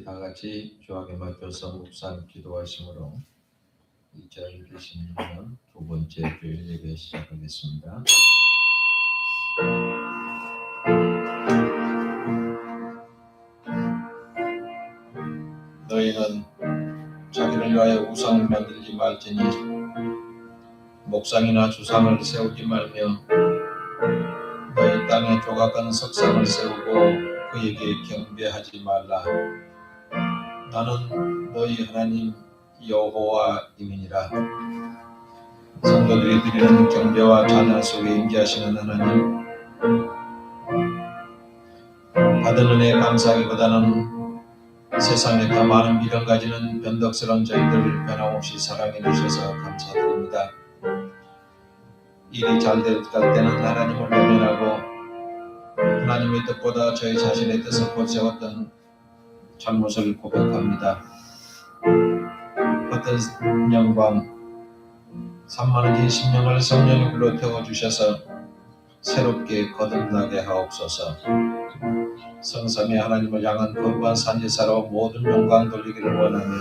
우리 다 같이 주하게 맡겨서 묵상 기도하심으로 2026년 두 번째 주일 예배 시작하겠습니다. 너희는 자기를 위하여 우상을 만들지 말지니 목상이나 주상을 세우지 말며 너희 땅에 조각한 석상을 세우고 그에게 경배하지 말라. 나는 너희 하나님 여호와임이니라. 성도들이 드리는 경배와 찬양 속에 임재하시는 하나님, 받은 은혜에 감사하기보다는 세상에 더 많은 미련 가지는 변덕스러운 저희들을 변함없이 사랑해 주셔서 감사드립니다. 일이 잘 될 때는 하나님을 외면하고 하나님의 뜻보다 저희 자신의 뜻을 곧세웠던 잘못을 고백합니다. 헛된 영광 3만원의 심령을 성령이 불러 태워주셔서 새롭게 거듭나게 하옵소서. 성삼위 하나님을 향한 거룩한 산제사로 모든 영광 돌리기를 원하며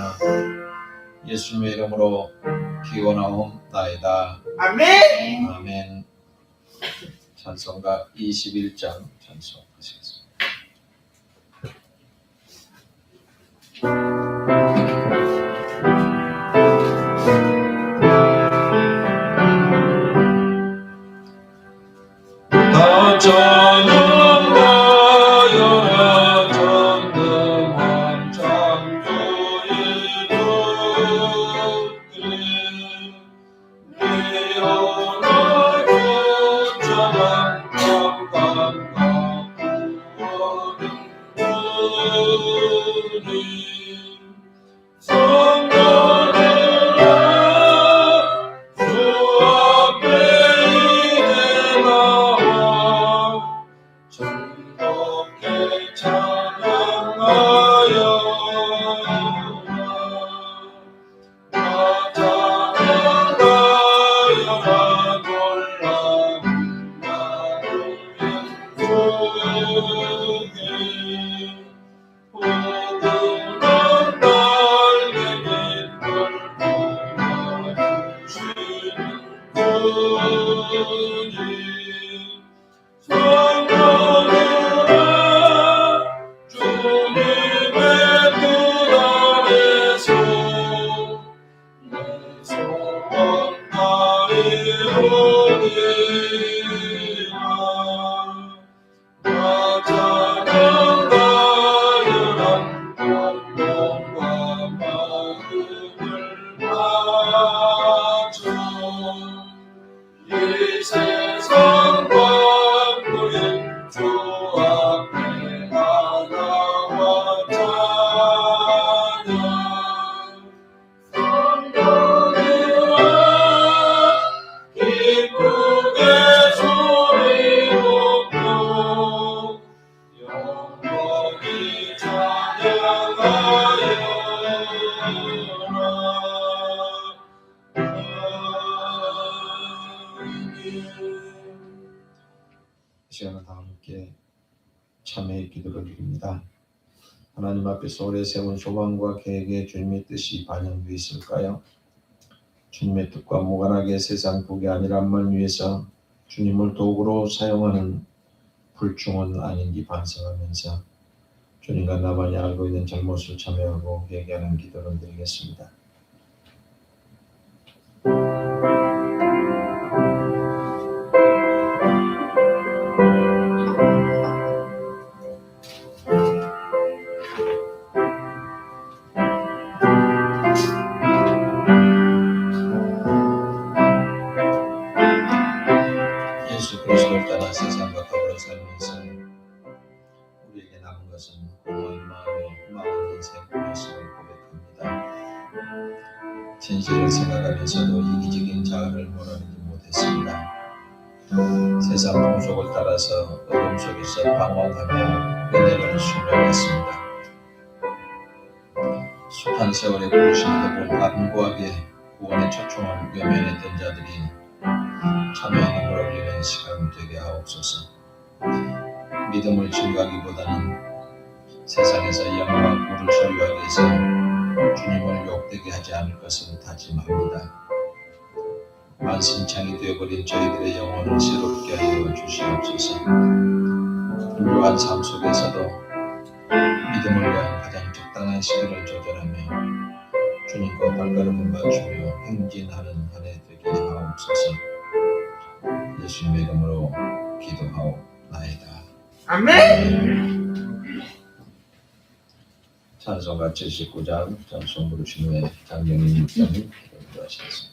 예수님의 이름으로 기원하옵나이다. 아멘. 아멘. 찬송가 21장 찬송하시겠습니다. 시간을 다 함께 참회의 기도를 드립니다. 하나님 앞에서 오래 세운 소망과 계획에 주님의 뜻이 반영되어 있을까요? 주님의 뜻과 무관하게 세상 복이 아니란만 위해서 주님을 도구로 사용하는 불충은 아닌지 반성하면서 주님과 나만이 알고 있는 잘못을 참여하고 회개하는 기도를 드리겠습니다. 예수 그리스도를 따라 세상과 더불어 살면서 우리에게 남은 것은 공허한 마음이 흠망한 인생이었음을 고백합니다. 진실을 생각하면서도 이기적인 자아를 몰아내지 못했습니다. 세상 풍속을 따라서 어둠 속에서 방황하며 은혜를 순례했습니다. 숱한 세월의 부르심을 본 완고하게 구원의 초청을 외면했던 자들이 참여의 힘을 올리는 시간 되게 하옵소서. 믿음을 증거하기보다는 세상에서 영광 부를 소유하기 위해서 주님을 욕되게 하지 않을 것을 다짐합니다. 만신창이 되어버린 저희들의 영혼을 새롭게 하여 주시옵소서. 불교한 삶 속에서도 믿음을 위한 가장 적당한 시기를 조절하며 주님과 발걸음을 맞추며 행진하는 한 해 되게 하옵소서. 예수님의 이름으로 기도하옵나이다. 아멘. 찬송가 79장 찬송 부르신 후에 장경인 목사님 기도하시겠습니다.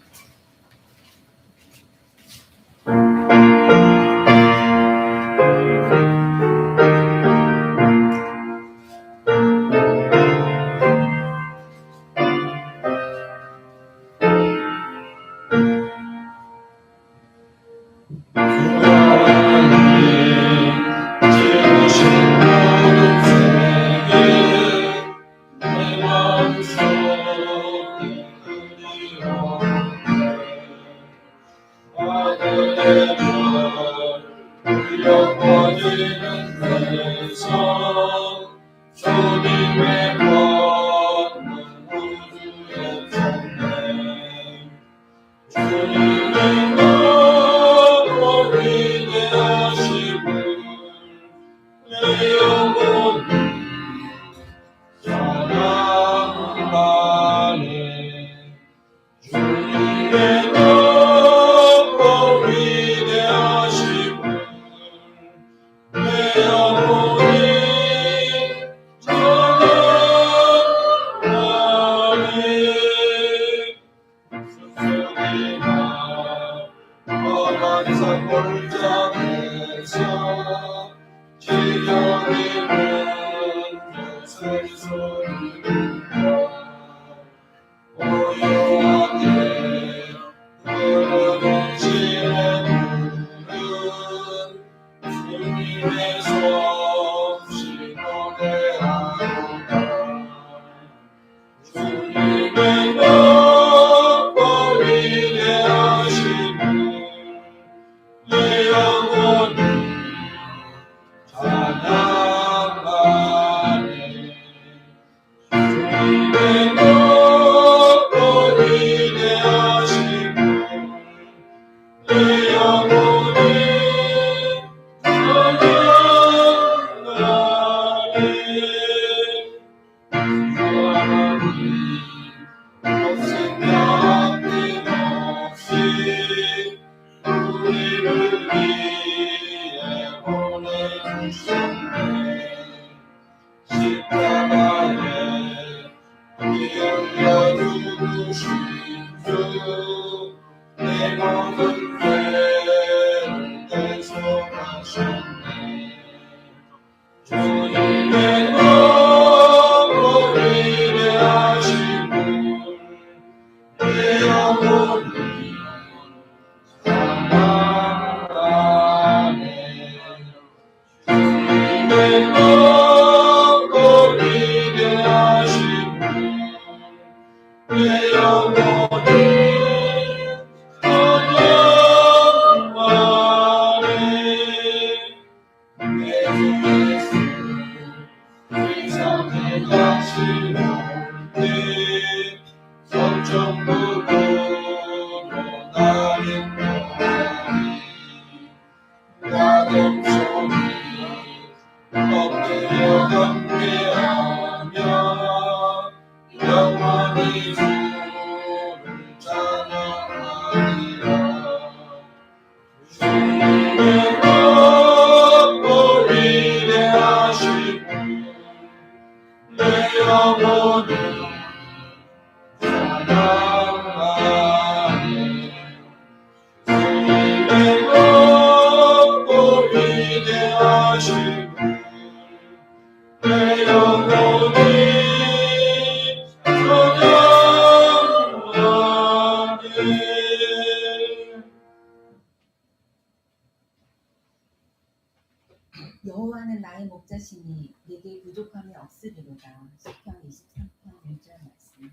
여호와는 나의 목자시니 내게 부족함이 없으리로다. 시편 23편 1절 말씀.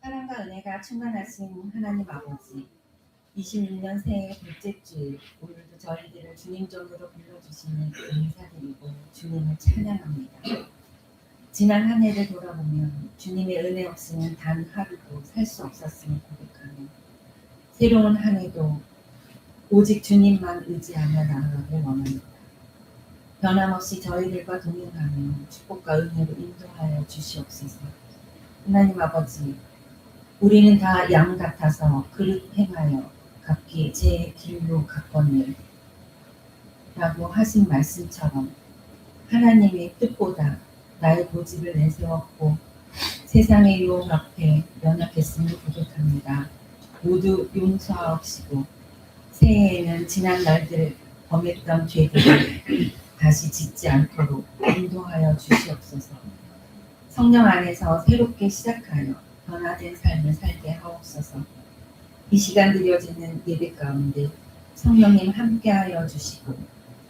사랑과 은혜가 충만하신 하나님 아버지, 26년 새해 둘째 주일, 오늘도 저희들을 주님 전으로 불러주시니 감사드리고 주님을 찬양합니다. 지난 한 해를 돌아보면 주님의 은혜 없이는 단 하루도 살 수 없었음을 고백하며 새로운 한 해도 오직 주님만 의지하며 나아가길 원합니다. 변함없이 저희들과 동행하며 축복과 은혜로 인도하여 주시옵소서. 하나님 아버지, 우리는 다 양 같아서 그릇 행하여 각기 제 길로 갔거늘 라고 하신 말씀처럼 하나님의 뜻보다 나의 고집을 내세웠고 세상의 유혹 앞에 연약했음을 고백합니다. 모두 용서하옵시고 새해에는 지난 날들 범했던 죄들을 다시 짓지 않도록 인도하여 주시옵소서. 성령 안에서 새롭게 시작하여 변화된 삶을 살게 하옵소서. 이 시간 드려지는 예배 가운데 성령님 함께하여 주시고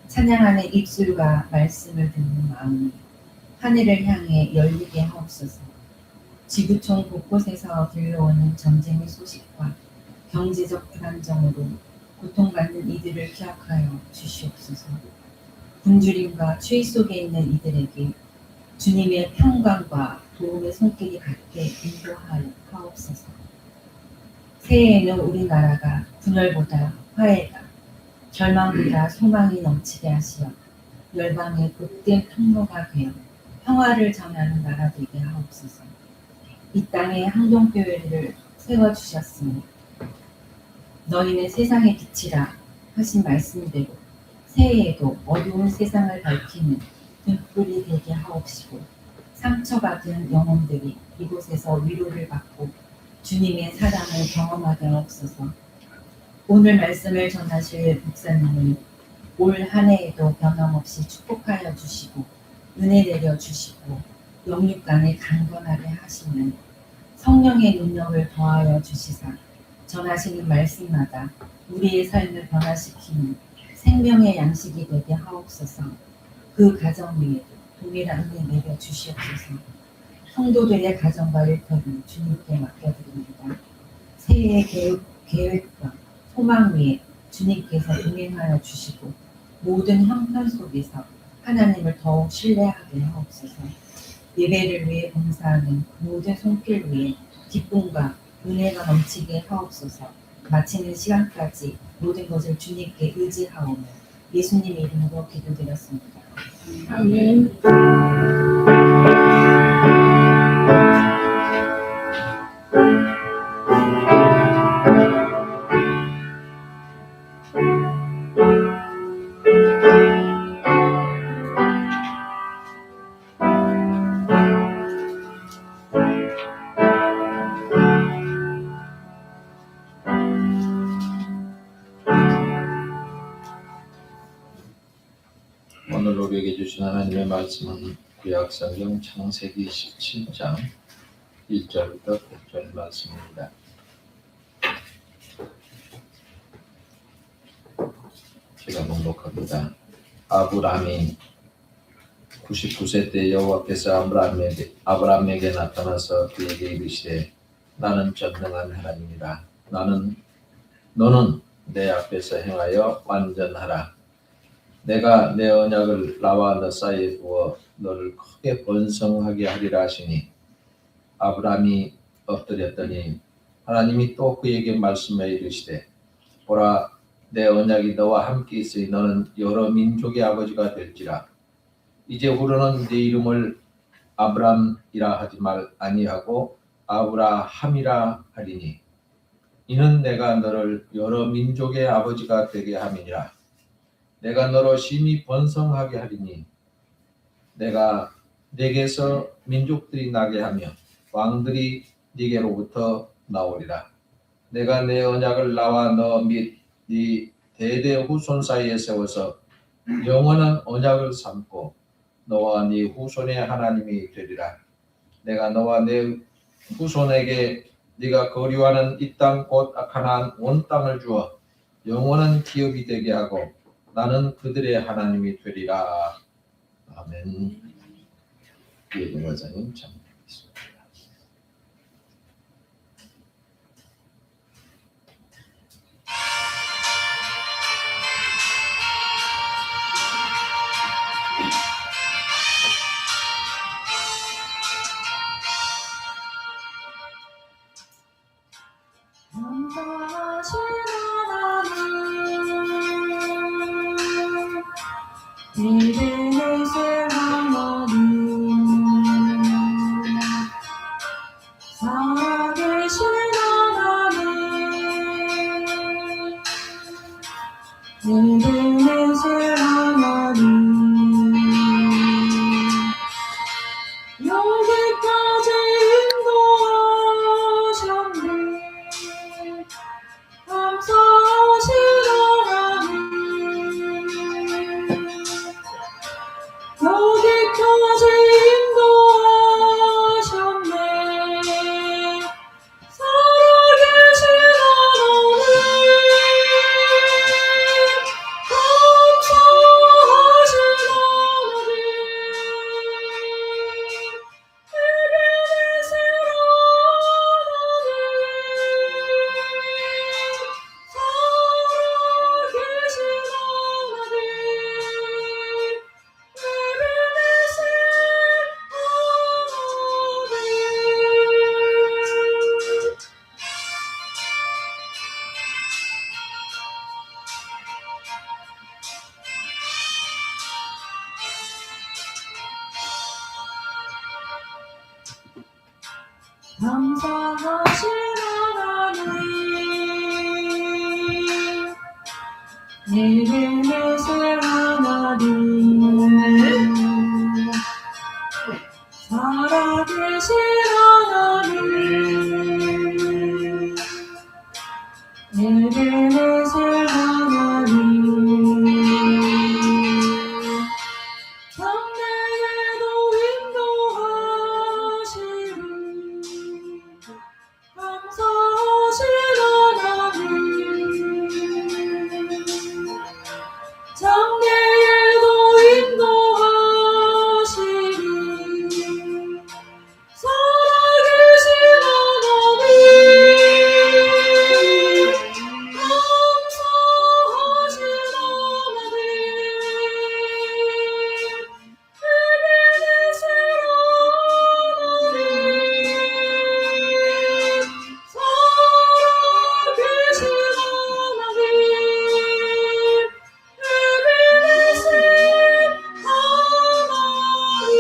찬양하는 입술과 말씀을 듣는 마음이 하늘을 향해 열리게 하옵소서. 지구촌 곳곳에서 들려오는 전쟁의 소식과 경제적 불안정으로 고통받는 이들을 기억하여 주시옵소서. 굶주림과 추위 속에 있는 이들에게 주님의 평강과 도움의 손길이 닿게 인도하여 하옵소서. 새해에는 우리나라가 분열보다 화해가, 절망보다 소망이 넘치게 하시어 열방의 복된 통로가 되어 평화를 전하는 나라 되게 하옵소서. 이 땅에 항동교회를 세워주셨으니 너희는 세상의 빛이라 하신 말씀대로 새해에도 어두운 세상을 밝히는 등불이 되게 하옵시고 상처받은 영혼들이 이곳에서 위로를 받고 주님의 사랑을 경험하게 하옵소서. 오늘 말씀을 전하실 목사님을 올 한 해에도 변함없이 축복하여 주시고 은혜 내려 주시고 영육간에 강건하게 하시는 성령의 능력을 더하여 주시사 전하시는 말씀마다 우리의 삶을 변화시키는 생명의 양식이 되게 하옵소서. 그 가정 위에도 동일한 은혜 내려 주시옵소서. 성도들의 가정과 일터를 주님께 맡겨드립니다. 새해의 계획과 소망 위에 주님께서 운행하여 주시고 모든 형편 속에서 하나님을 더욱 신뢰하게 하옵소서. 예배를 위해 봉사하는 모든 손길 위에 기쁨과 은혜가 넘치게 하옵소서. 마치는 시간까지 모든 것을 주님께 의지하오며 예수님 이름으로 기도드렸습니다. 아멘. 오늘 우리에게 주신 하나님의 말씀은 구약성경 창세기 17장 1절부터 8절 말씀입니다. 제가 봉독합니다. 아브라함이 99세 때 여호와께서 아브라함에게 나타나서 그에게 이르시되 나는 전능한 하나님이라. 너는 내 앞에서 행하여 완전하라. 내가 내 언약을 나와 너 사이에 두어 너를 크게 번성하게 하리라 하시니 아브라함이 엎드렸더니 하나님이 또 그에게 말씀하여 이르시되 보라 내 언약이 너와 함께 있으니 너는 여러 민족의 아버지가 될지라. 이제 후로는 네 이름을 아브람이라 하지 아니하고 아브라함이라 하리니 이는 내가 너를 여러 민족의 아버지가 되게 함이니라. 내가 너로 심히 번성하게 하리니 내가 네게서 민족들이 나게 하며 왕들이 네게로부터 나오리라. 내가 내 언약을 나와 너 및 네 대대 후손 사이에 세워서 영원한 언약을 삼고 너와 네 후손의 하나님이 되리라. 내가 너와 내 후손에게 네가 거류하는 이 땅 곧 가나안 온 땅을 주어 영원한 기업이 되게 하고 나는 그들의 하나님이 되리라. 아멘. 예배 과장님 참여하겠습니다. 믿음의 하나님 살아계신 하나님 믿음의 하나님 여기까지 인도하셨네 감사하신 하나님 여기까지 인도하셨네 살아계신 하나님 감사하신 하나님 에베네셀 하나님 살아계신 하나님 에베네셀 하나님 감사하신 하나님 에베네셀 하나님 살아계신 하나님 에베네셀 하나님 장래에도 인도하시리 감사하신 하나님 장래에도 인도하시리 살아계신 하나님 감사하신 하나님 에베네셀 하나님 살아계신 하나님 에베네셀 하나님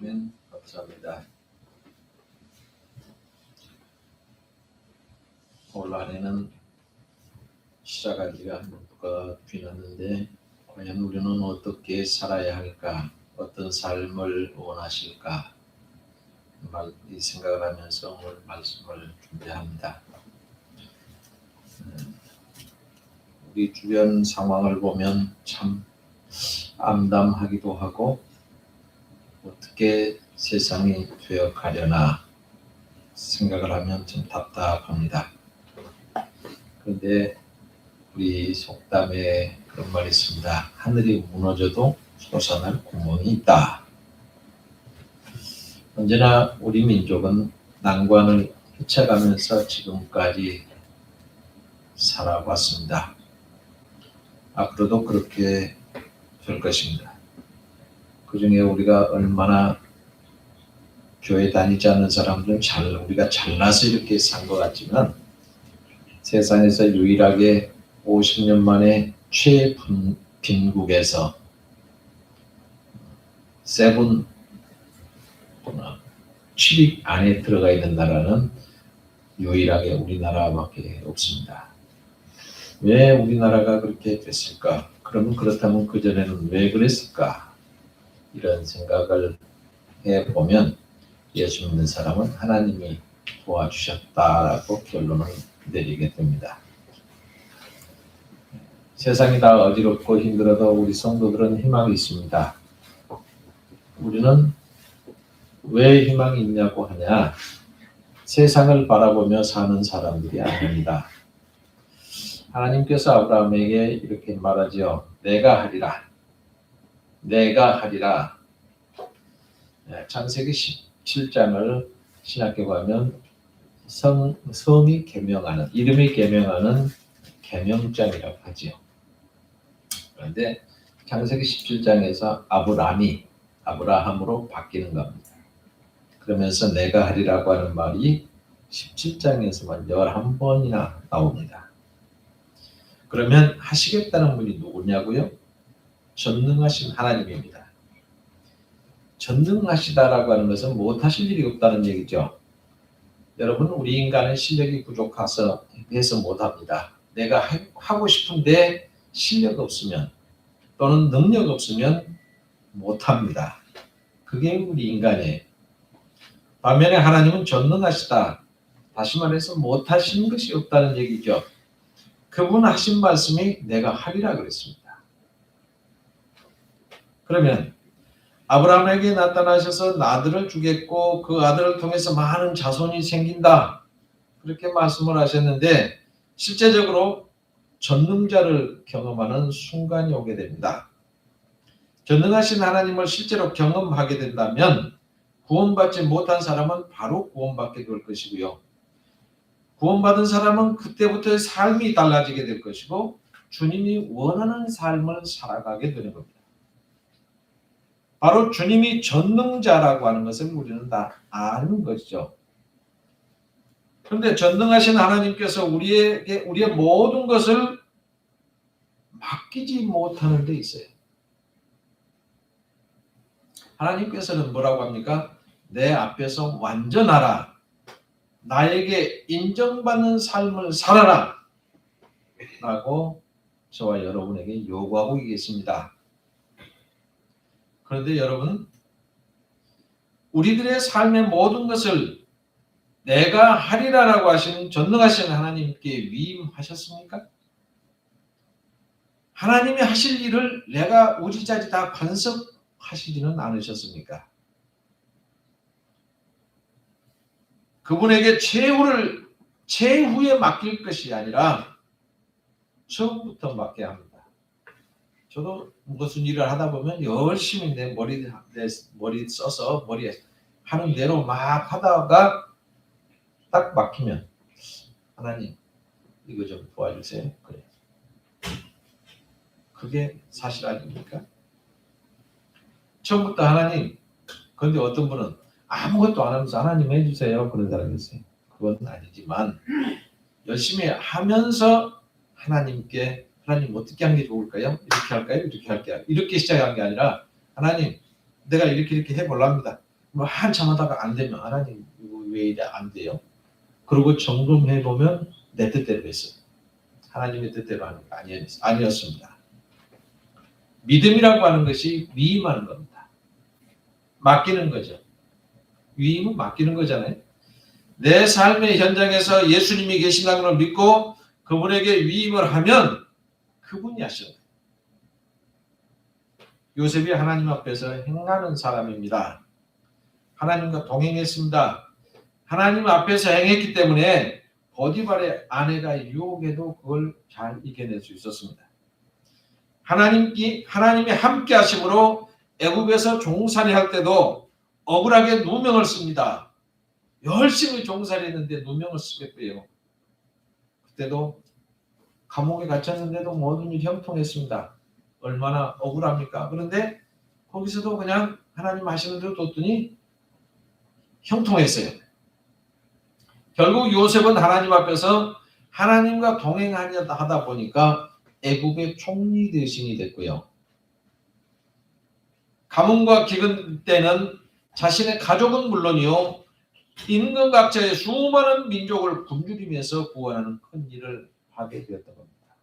아멘. 감사합니다. 올 한해는 시작한 지가 한 년도가 지났는데 과연 우리는 어떻게 살아야 할까? 어떤 삶을 원하실까? 이 생각을 하면서 오늘 말씀을 준비합니다. 우리 주변 상황을 보면 참 암담하기도 하고 어떻게 세상이 되어 가려나 생각을 하면 좀 답답합니다. 그런데 우리 속담에 그런 말이 있습니다. 하늘이 무너져도 솟아날 구멍이 있다. 언제나 우리 민족은 난관을 헤쳐가면서 지금까지 살아왔습니다. 앞으로도 그렇게 될 것입니다. 그 중에 우리가 얼마나 교회 다니지 않는 사람들은 우리가 잘나서 이렇게 산 것 같지만 세상에서 유일하게 50년 만에 최빈국에서 7위 안에 들어가 있는 나라는 유일하게 우리나라밖에 없습니다. 왜 우리나라가 그렇게 됐을까? 그러면 그렇다면 그전에는 왜 그랬을까? 이런 생각을 해보면 예수 믿는 사람은 하나님이 도와주셨다라고 결론을 내리게 됩니다. 세상이 다 어지럽고 힘들어도 우리 성도들은 희망이 있습니다. 우리는 왜 희망이 있냐고 하냐? 세상을 바라보며 사는 사람들이 아닙니다. 하나님께서 아브라함에게 이렇게 말하지요. 내가 하리라. 내가 하리라. 창세기 17장을 신학교 가면 성이 계명하는, 이름이 계명하는 계명장이라고 하지요. 그런데 창세기 17장에서 아브라함으로 바뀌는 겁니다. 그러면서 내가 하리라고 하는 말이 17장에서만 11번이나 나옵니다. 그러면 하시겠다는 분이 누구냐고요? 전능하신 하나님입니다. 전능하시다라고 하는 것은 못하실 일이 없다는 얘기죠. 여러분, 우리 인간은 실력이 부족해서 못합니다. 내가 하고 싶은데 실력 없으면 또는 능력 없으면 못합니다. 그게 우리 인간이에요. 반면에 하나님은 전능하시다. 다시 말해서 못하시는 것이 없다는 얘기죠. 그분 하신 말씀이 내가 하리라 그랬습니다. 그러면 아브라함에게 나타나셔서 아들을 주겠고 그 아들을 통해서 많은 자손이 생긴다. 그렇게 말씀을 하셨는데 실제적으로 전능자를 경험하는 순간이 오게 됩니다. 전능하신 하나님을 실제로 경험하게 된다면 구원받지 못한 사람은 바로 구원받게 될 것이고요. 구원받은 사람은 그때부터의 삶이 달라지게 될 것이고 주님이 원하는 삶을 살아가게 되는 겁니다. 바로 주님이 전능자라고 하는 것을 우리는 다 아는 것이죠. 그런데 전능하신 하나님께서 우리의 모든 것을 맡기지 못하는 데 있어요. 하나님께서는 뭐라고 합니까? 내 앞에서 완전하라. 나에게 인정받는 삶을 살아라. 라고 저와 여러분에게 요구하고 계십니다. 그런데 여러분, 우리들의 삶의 모든 것을 내가 하리라라고 하신 전능하신 하나님께 위임하셨습니까? 하나님이 하실 일을 내가 우지자지 다 간섭하시지는 않으셨습니까? 그분에게 최후에 맡길 것이 아니라 처음부터 맡겨야 합니다. 저도 무슨 일을 하다 보면 열심히 내 머리 써서 머리에 하는 대로 막 하다가 딱 막히면 하나님 이거 좀 도와주세요. 그래. 그게 사실 아닙니까? 처음부터 하나님, 그런데 어떤 분은 아무것도 안 하면서 하나님 해주세요. 그런 사람이 있어요. 그건 아니지만 열심히 하면서 하나님께 하나님 어떻게 하는 게 좋을까요? 이렇게 할까요? 이렇게 할게요. 이렇게 시작한 게 아니라 하나님 내가 이렇게 해보랍니다. 뭐 한참 하다가 안 되면 하나님 이거 왜 이래 안 돼요? 그리고 점검해 보면 내 뜻대로 했어요. 하나님의 뜻대로 하는 게 아니었습니다. 믿음이라고 하는 것이 위임하는 겁니다. 맡기는 거죠. 위임은 맡기는 거잖아요. 내 삶의 현장에서 예수님이 계신다는 걸 믿고 그분에게 위임을 하면 그분이 하셔요. 요셉이 하나님 앞에서 행하는 사람입니다. 하나님과 동행했습니다. 하나님 앞에서 행했기 때문에 보디발의 아내가 유혹해도 그걸 잘 이겨낼 수 있었습니다. 하나님이 함께 하심으로 애굽에서 종살이 할 때도 억울하게 누명을 씁니다. 열심히 종살이했는데 누명을 쓰겠고요. 그때도 감옥에 갇혔는데도 모든 일이 형통했습니다. 얼마나 억울합니까? 그런데 거기서도 그냥 하나님 하시는 대로 뒀더니 형통했어요. 결국 요셉은 하나님 앞에서 하나님과 동행하다 보니까 애굽의 총리 대신이 됐고요. 가뭄과 기근 때는 자신의 가족은 물론이요, 임금각자의 수많은 민족을 굶주리면서 구원하는 큰 일을 하게 되었던 겁니다.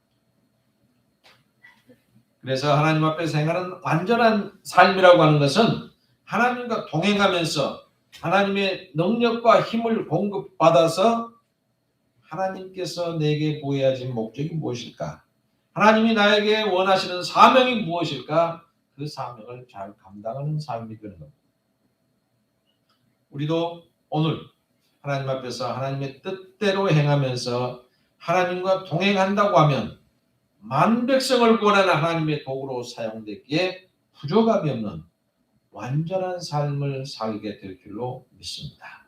그래서 하나님 앞에서 행하는 완전한 삶이라고 하는 것은 하나님과 동행하면서 하나님의 능력과 힘을 공급받아서 하나님께서 내게 부여하신 목적이 무엇일까? 하나님이 나에게 원하시는 사명이 무엇일까? 그 사명을 잘 감당하는 삶이 되는 겁니다. 우리도 오늘 하나님 앞에서 하나님의 뜻대로 행하면서 하나님과 동행한다고 하면 만백성을 구원하는 하나님의 도구로 사용되기에 부족함이 없는 완전한 삶을 살게 될 줄로 믿습니다.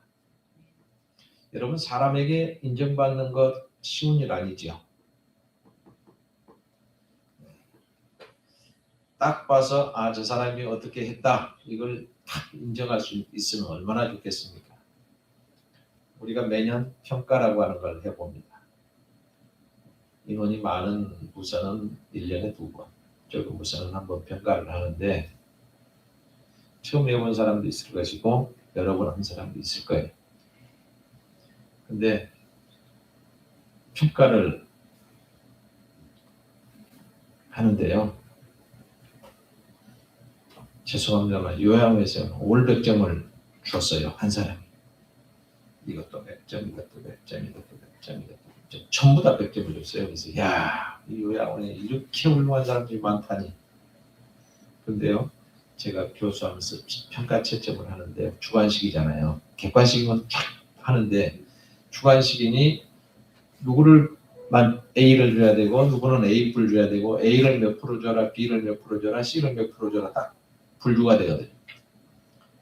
여러분, 사람에게 인정받는 것 쉬운 일 아니죠. 딱 봐서 저 사람이 어떻게 했다, 이걸 탁 인정할 수 있으면 얼마나 좋겠습니까? 우리가 매년 평가라고 하는 걸 해봅니다. 인원이 많은 부서는 1년에 2번, 적은 부서는 한 번 평가를 하는데 처음 해본 사람도 있을 것이고 여러 번 한 사람도 있을 거예요. 근데 평가를 하는데요. 죄송합니다만 요양원에서 올 100점을 줬어요. 한 사람이. 이것도 100점, 이것도 100점, 이것도 100점, 이것도 100점. 전부 다 100점을 줬어요. 그래서 야, 이 요양원에 이렇게 훌륭한 사람들이 많다니. 근데요. 제가 교수하면서 평가 채점을 하는데 주관식이잖아요. 객관식이면 쫙 하는데 주관식이니 누구를 A를 줘야 되고 누구는 A뿔 줘야 되고 A를 몇 프로 줘라, B를 몇 프로 줘라, C를 몇 프로 줘라 딱 분류가 되거든요.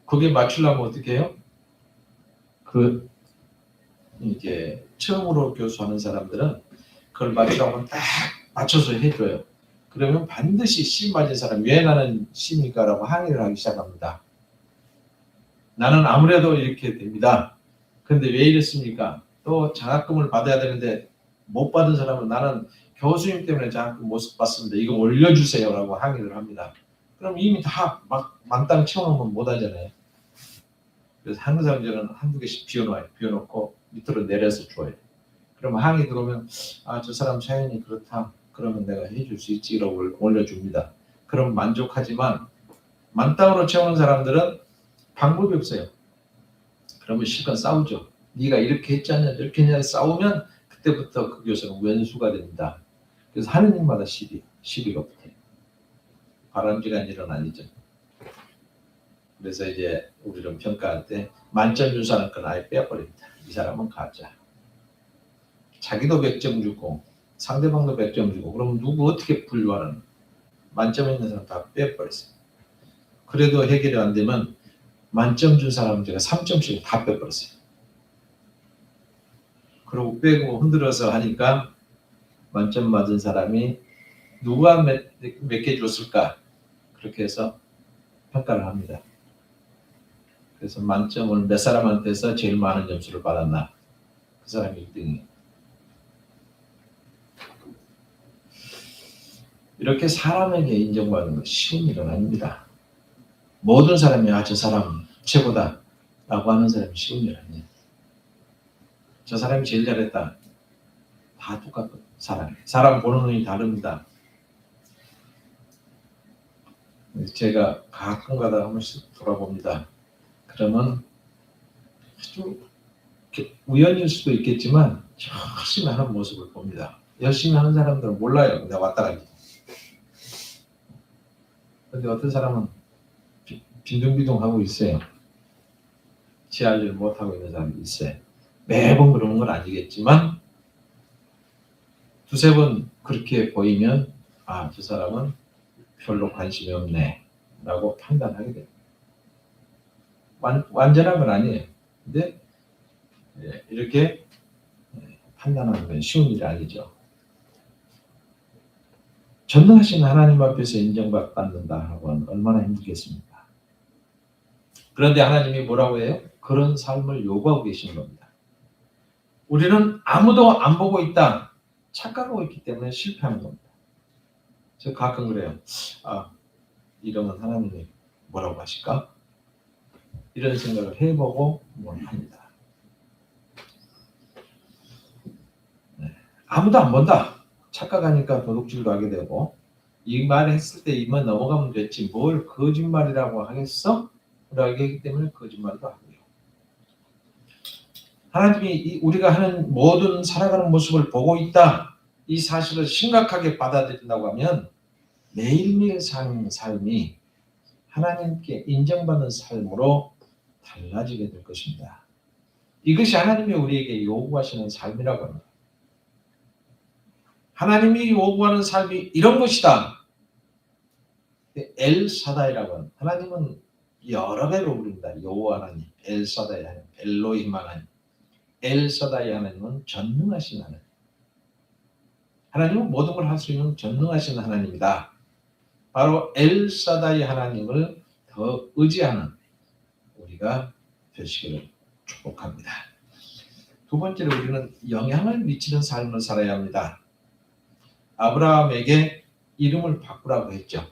그게 맞추려면 어떻게 해요? 그 이제 처음으로 교수하는 사람들은 그걸 맞추라고 딱 맞춰서 해줘요. 그러면 반드시 C 맞은 사람 왜 나는 C입니까? 라고 항의를 하기 시작합니다. 나는 아무래도 이렇게 됩니다. 근데 왜 이랬습니까? 또 장학금을 받아야 되는데 못 받은 사람은 나는 교수님 때문에 장학금 못 받습니다. 이거 올려주세요 라고 항의를 합니다. 그럼 이미 다 막 만땅 채워놓으면 못 하잖아요. 그래서 항상 저는 한두 개씩 비워놔요. 비워놓고 밑으로 내려서 줘요. 그러면 항의 들어오면 아, 저 사람 사연이 그렇다. 그러면 내가 해줄 수 있지 라고 올려줍니다. 그럼 만족하지만 만땅으로 채우는 사람들은 방법이 없어요. 그러면 실컷 싸우죠. 네가 이렇게 했잖냐 이렇게 했냐 싸우면 그때부터 그 교수는 왼수가 됩니다. 그래서 하느님마다 시비가 붙어요. 바람직한 일은 아니죠. 그래서 이제 우리는 평가할 때 만점 준 사람 건 아예 빼버립니다. 이 사람은 가짜. 자기도 100점 주고 상대방도 100점 주고 그럼 누구 어떻게 분류하는 만점 있는 사람 다 빼버렸어요. 그래도 해결이 안 되면 만점 준 사람 제가 3점씩 다 빼버렸어요. 그러고 빼고 흔들어서 하니까 만점 맞은 사람이 누가 몇 개 줬을까 그렇게 해서 평가를 합니다. 그래서 만점을 몇 사람한테서 제일 많은 점수를 받았나 그 사람이 1등이에요. 이렇게 사람에게 인정받는 건 쉬운 일은 아닙니다. 모든 사람이 아, 저 사람 최고다 라고 하는 사람이 쉬운 일 아니에요. 저 사람이 제일 잘했다. 다 똑같거든요. 사람 보는 눈이 다릅니다. 제가 가끔 가다 한 번씩 돌아봅니다. 그러면 아주 우연일 수도 있겠지만 열심히 하는 모습을 봅니다. 열심히 하는 사람들은 몰라요. 내가 왔다 가지. 근데 어떤 사람은 빈둥빈둥 하고 있어요. 지하를 못하고 있는 사람이 있어요. 매번 그러는 건 아니겠지만 두세 번 그렇게 보이면 아, 저 사람은 별로 관심이 없네 라고 판단하게 돼요. 완전한 건 아니에요. 근데 이렇게 판단하는 건 쉬운 일이 아니죠. 전능하신 하나님 앞에서 인정받는다 하고는 얼마나 힘들겠습니까? 그런데 하나님이 뭐라고 해요? 그런 삶을 요구하고 계시는 겁니다. 우리는 아무도 안 보고 있다. 착각하고 있기 때문에 실패하는 겁니다. 저 가끔 그래요. 아, 이러면 하나님이 뭐라고 하실까? 이런 생각을 해보고 합니다. 네. 아무도 안 본다. 착각하니까 도둑질도 하게 되고 이 말 했을 때 이만 넘어가면 됐지 뭘 거짓말이라고 하겠어? 라고 하기 때문에 거짓말도 하고요. 하나님이 우리가 하는 모든 살아가는 모습을 보고 있다. 이 사실을 심각하게 받아들인다고 하면 매일매일 사는 삶이 하나님께 인정받는 삶으로 달라지게 될 것입니다. 이것이 하나님이 우리에게 요구하시는 삶이라고 합니다. 하나님이 요구하는 삶이 이런 것이다. 엘사다이라고 합니다. 하나님은 여러 배로 부릅니다. 여호와 하나님, 엘사다이 하나님, 엘로힘 하나님. 엘사다이 하나님은 전능하신 하나님. 하나님은 모든 걸 할 수 있는 전능하신 하나님이다. 바로 엘사다이 하나님을 더 의지하는 우리가 되시기를 축복합니다. 두 번째로 우리는 영향을 미치는 삶을 살아야 합니다. 아브라함에게 이름을 바꾸라고 했죠.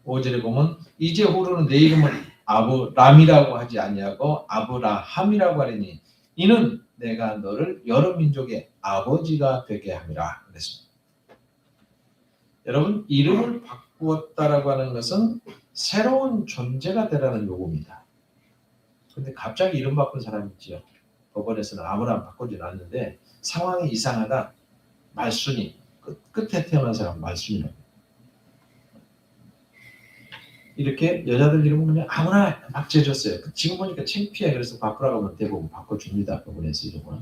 5절에 보면 이제후로는 내 이름을 아브람이라고 하지 아니하고 아브라함이라고 하리니 이는 내가 너를 여러 민족의 아버지가 되게 함이라 그랬습니다. 여러분, 이름을 바꾸었다라고 하는 것은 새로운 존재가 되라는 요구입니다. 근데 갑자기 이름 바꾼 사람이 있지요. 법원에서는 아브라함 바꾸지 않았는데 상황이 이상하다. 말순이 끝에 태어난 사람 말순이라고. 이렇게 여자들 이름은 그냥 아무나 막 지어줬어요. 지금 보니까 창피해. 그래서 바꾸라고 하면 대부분 바꿔줍니다. 법원에서 이름을.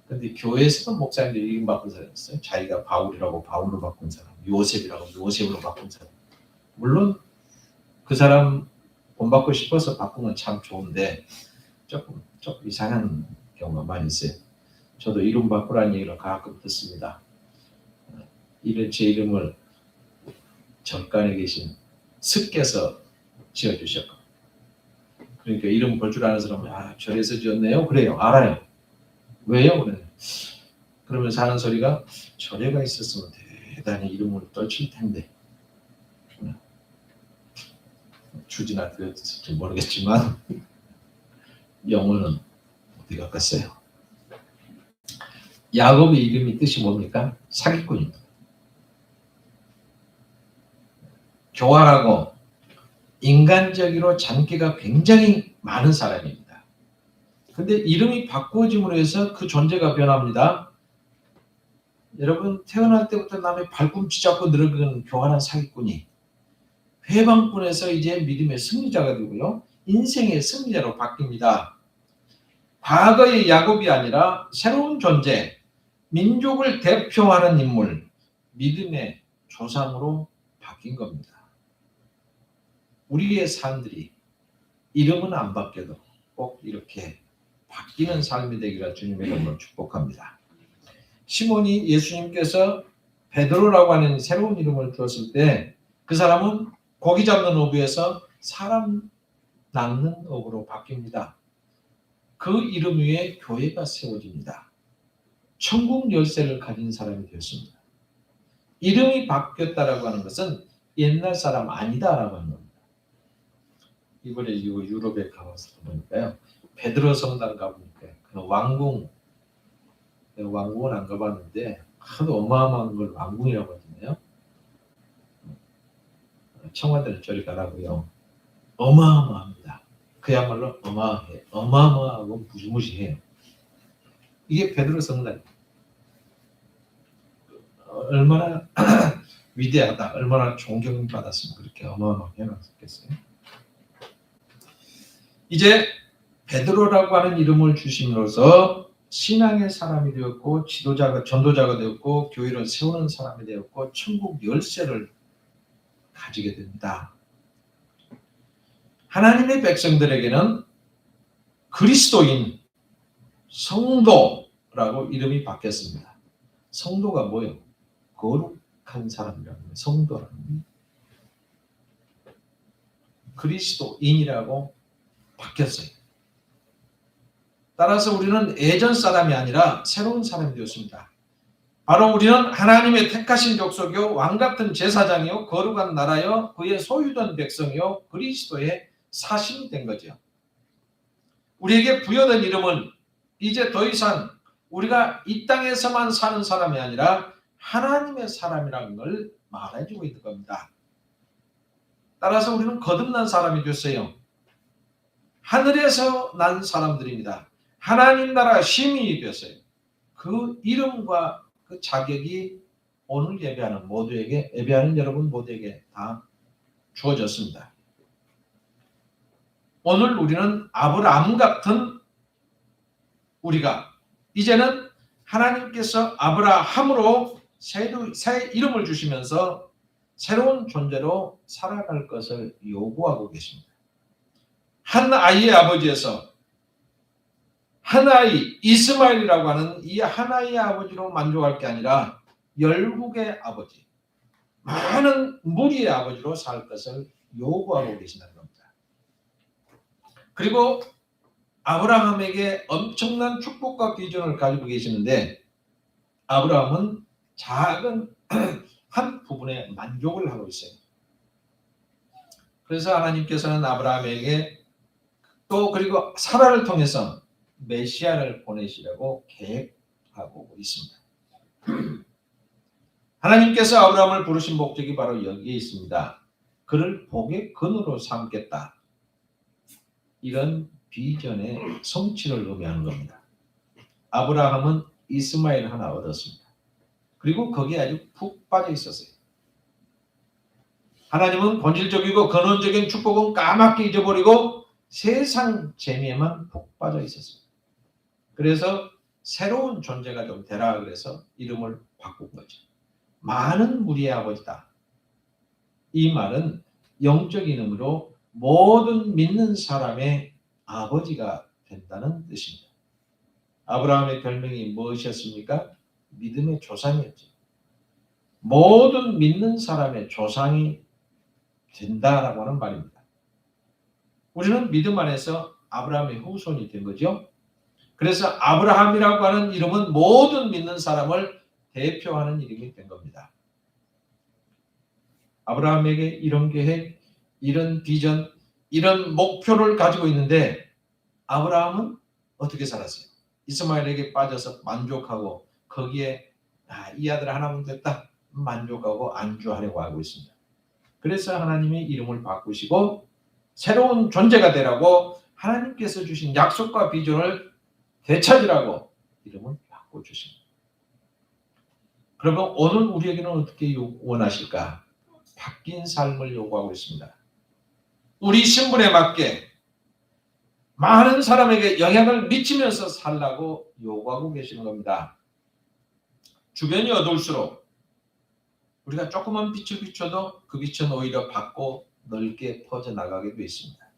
근데 교회에서도 목사님들이 이름 바꾼 사람이 있어요. 자기가 바울이라고 바울로 바꾼 사람, 요셉이라고 요셉으로 바꾼 사람. 물론 그 사람 본받고 싶어서 바꾼 건 참 좋은데 조금 이상한 경우가 많이 있어요. 저도 이름 바꾸라는 얘기를 가끔 듣습니다. 제 이름을 절간에 계신 스께서 지어주셨고, 그러니까 이름 볼 줄 아는 사람은 절에서 지었네요. 그래요. 알아요. 왜요? 그래. 그러면서 하는 소리가 절에가 있었으면 대단히 이름을 떨칠 텐데. 주지나 들었을지 모르겠지만 영어는 어디 갔겠어요? 야곱의 이름이 뜻이 뭡니까? 사기꾼입니다. 교활하고 인간적으로 잔기가 굉장히 많은 사람입니다. 근데 이름이 바꾸어짐으로 해서 그 존재가 변합니다. 여러분, 태어날 때부터 남의 발꿈치 잡고 늘어가는 교활한 사기꾼이 회방꾼에서 이제 믿음의 승리자가 되고요. 인생의 승리자로 바뀝니다. 과거의 야곱이 아니라 새로운 존재, 민족을 대표하는 인물, 믿음의 조상으로 바뀐 겁니다. 우리의 삶들이 이름은 안 바뀌어도 꼭 이렇게 바뀌는 삶이 되기를 주님의 이름으로 축복합니다. 시몬이 예수님께서 베드로라고 하는 새로운 이름을 주었을 때 그 사람은 고기 잡는 어부에서 사람 낚는 어부로 바뀝니다. 그 이름 위에 교회가 세워집니다. 천국 열쇠를 가진 사람이 되었습니다. 이름이 바뀌었다라고 하는 것은 옛날 사람 아니다라고 하는 겁니다. 이번에 유럽에 가서 보니까요. 베드로 성당 가보니까 그 왕궁은 안 가봤는데 하도 어마어마한 걸 왕궁이라고 하잖아요. 청와대는 저리 가라고요. 어마어마합니다. 그야말로 어마어마하고 무시무시해요. 이게 베드로 성당. 얼마나 위대하다, 얼마나 존경받았으면 그렇게 어마어마하게 해놨겠어요. 이제 베드로라고 하는 이름을 주심으로써 신앙의 사람이 되었고 전도자가 되었고 교회를 세우는 사람이 되었고 천국 열쇠를 가지게 됩니다. 하나님의 백성들에게는 그리스도인, 성도라고 이름이 바뀌었습니다. 성도가 뭐예요? 거룩한 사람이라는 거예요. 성도라는 그리스도인이라고 바뀌었어요. 따라서 우리는 예전 사람이 아니라 새로운 사람이 되었습니다. 바로 우리는 하나님의 택하신 족속이요 왕같은 제사장이요 거룩한 나라요 그의 소유된 백성이요 그리스도의 사신이 된 거죠. 우리에게 부여된 이름은 이제 더 이상 우리가 이 땅에서만 사는 사람이 아니라 하나님의 사람이라는 걸 말해주고 있는 겁니다. 따라서 우리는 거듭난 사람이 됐어요. 하늘에서 난 사람들입니다. 하나님 나라 시민이 되었어요. 그 이름과 그 자격이 오늘 예배하는 여러분 모두에게 다 주어졌습니다. 오늘 우리는 아브라함 같은 우리가 이제는 하나님께서 아브라함으로 새 이름을 주시면서 새로운 존재로 살아갈 것을 요구하고 계십니다. 한 아이의 아버지에서 한 아이 이스마엘이라고 하는 이 하나의 아버지로 만족할 게 아니라 열국의 아버지, 많은 무리의 아버지로 살 것을 요구하고 계신다는 겁니다. 그리고 아브라함에게 엄청난 축복과 비전을 가지고 계시는데 아브라함은 작은 한 부분에 만족을 하고 있어요. 그래서 하나님께서는 아브라함에게 또 그리고 사라를 통해서 메시아를 보내시려고 계획하고 있습니다. 하나님께서 아브라함을 부르신 목적이 바로 여기에 있습니다. 그를 복의 근으로 삼겠다. 이런 비전의 성취를 의미하는 겁니다. 아브라함은 이스마엘 하나 얻었습니다. 그리고 거기에 아주 푹 빠져 있었어요. 하나님은 본질적이고 근원적인 축복은 까맣게 잊어버리고 세상 재미에만 푹 빠져 있었습니다. 그래서 새로운 존재가 좀 되라 그래서 이름을 바꾼 거죠. 많은 무리의 아버지다. 이 말은 영적인 의미로 모든 믿는 사람의 아버지가 된다는 뜻입니다. 아브라함의 별명이 무엇이었습니까? 믿음의 조상이었죠. 모든 믿는 사람의 조상이 된다라고 하는 말입니다. 우리는 믿음 안에서 아브라함의 후손이 된 거죠. 그래서 아브라함이라고 하는 이름은 모든 믿는 사람을 대표하는 이름이 된 겁니다. 아브라함에게 이런 계획, 이런 비전, 이런 목표를 가지고 있는데 아브라함은 어떻게 살았어요? 이스마엘에게 빠져서 만족하고 거기에 이 아들 하나면 됐다 만족하고 안주하려고 하고 있습니다. 그래서 하나님이 이름을 바꾸시고 새로운 존재가 되라고 하나님께서 주신 약속과 비전을 되찾으라고 이름을 바꿔주십니다. 그러면 오늘 우리에게는 어떻게 원하실까? 바뀐 삶을 요구하고 있습니다. 우리 신분에 맞게 많은 사람에게 영향을 미치면서 살라고 요구하고 계시는 겁니다. 주변이 어두울수록 우리가 조그만 빛을 비춰도 그 빛은 오히려 밝고 넓게 퍼져나가게 되어 있습니다.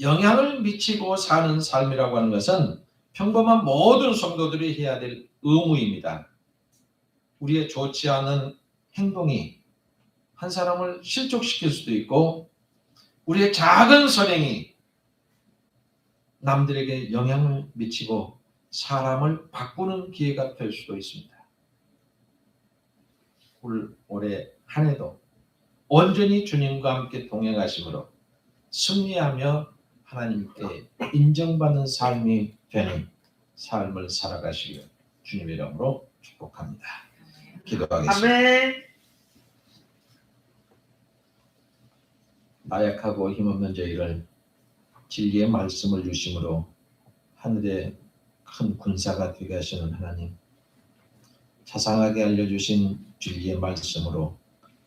영향을 미치고 사는 삶이라고 하는 것은 평범한 모든 성도들이 해야 될 의무입니다. 우리의 좋지 않은 행동이 한 사람을 실족시킬 수도 있고 우리의 작은 선행이 남들에게 영향을 미치고 사람을 바꾸는 기회가 될 수도 있습니다. 올해 한 해도 온전히 주님과 함께 동행하심으로 승리하며 하나님께 인정받는 삶이 되는 삶을 살아가시길 주님의 이름으로 축복합니다. 기도하겠습니다. 아멘. 나약하고 힘없는 저희를 진리의 말씀을 주심으로 하늘의 큰 군사가 되게 하시는 하나님, 자상하게 알려주신 진리의 말씀으로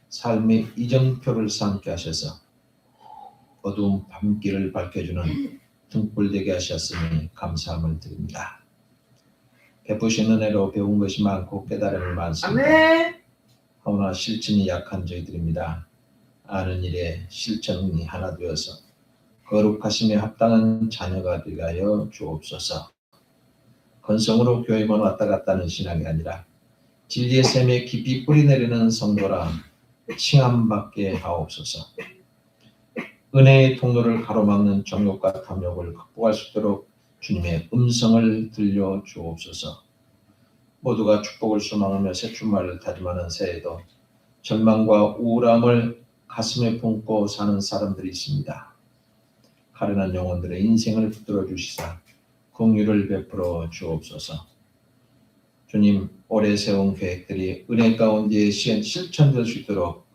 삶의 이정표를 삼게 하셔서 어두운 밤길을 밝혀주는 등불 되게 하셨으니 감사함을 드립니다. 베푸신 은혜로 배운 것이 많고 깨달음이 많습니다. 아멘. 하오나 실천이 약한 저희들입니다. 아는 일에 실천이 하나 되어서 거룩하심에 합당한 자녀가 되게 하여 주옵소서. 건성으로 교회만 왔다 갔다 하는 신앙이 아니라 진리의 샘에 깊이 뿌리내리는 성도라 칭함받게 하옵소서. 은혜의 통로를 가로막는 정욕과 탐욕을 극복할 수 있도록 주님의 음성을 들려 주옵소서. 모두가 축복을 소망하며 새 출발을 다짐하는 새해에도 절망과 우울함을 가슴에 품고 사는 사람들이 있습니다. 가련한 영혼들의 인생을 붙들어 주시사 긍휼을 베풀어 주옵소서. 주님, 올해 세운 계획들이 은혜 가운데 실천될 수 있도록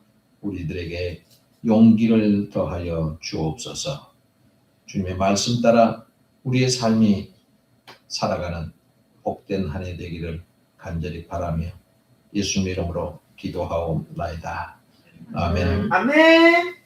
우리들에게 용기를 더하여 주옵소서. 주님의 말씀 따라 우리의 삶이 살아가는 복된 한 해 되기를 간절히 바라며 예수님 이름으로 기도하옵나이다. 아멘. 아멘.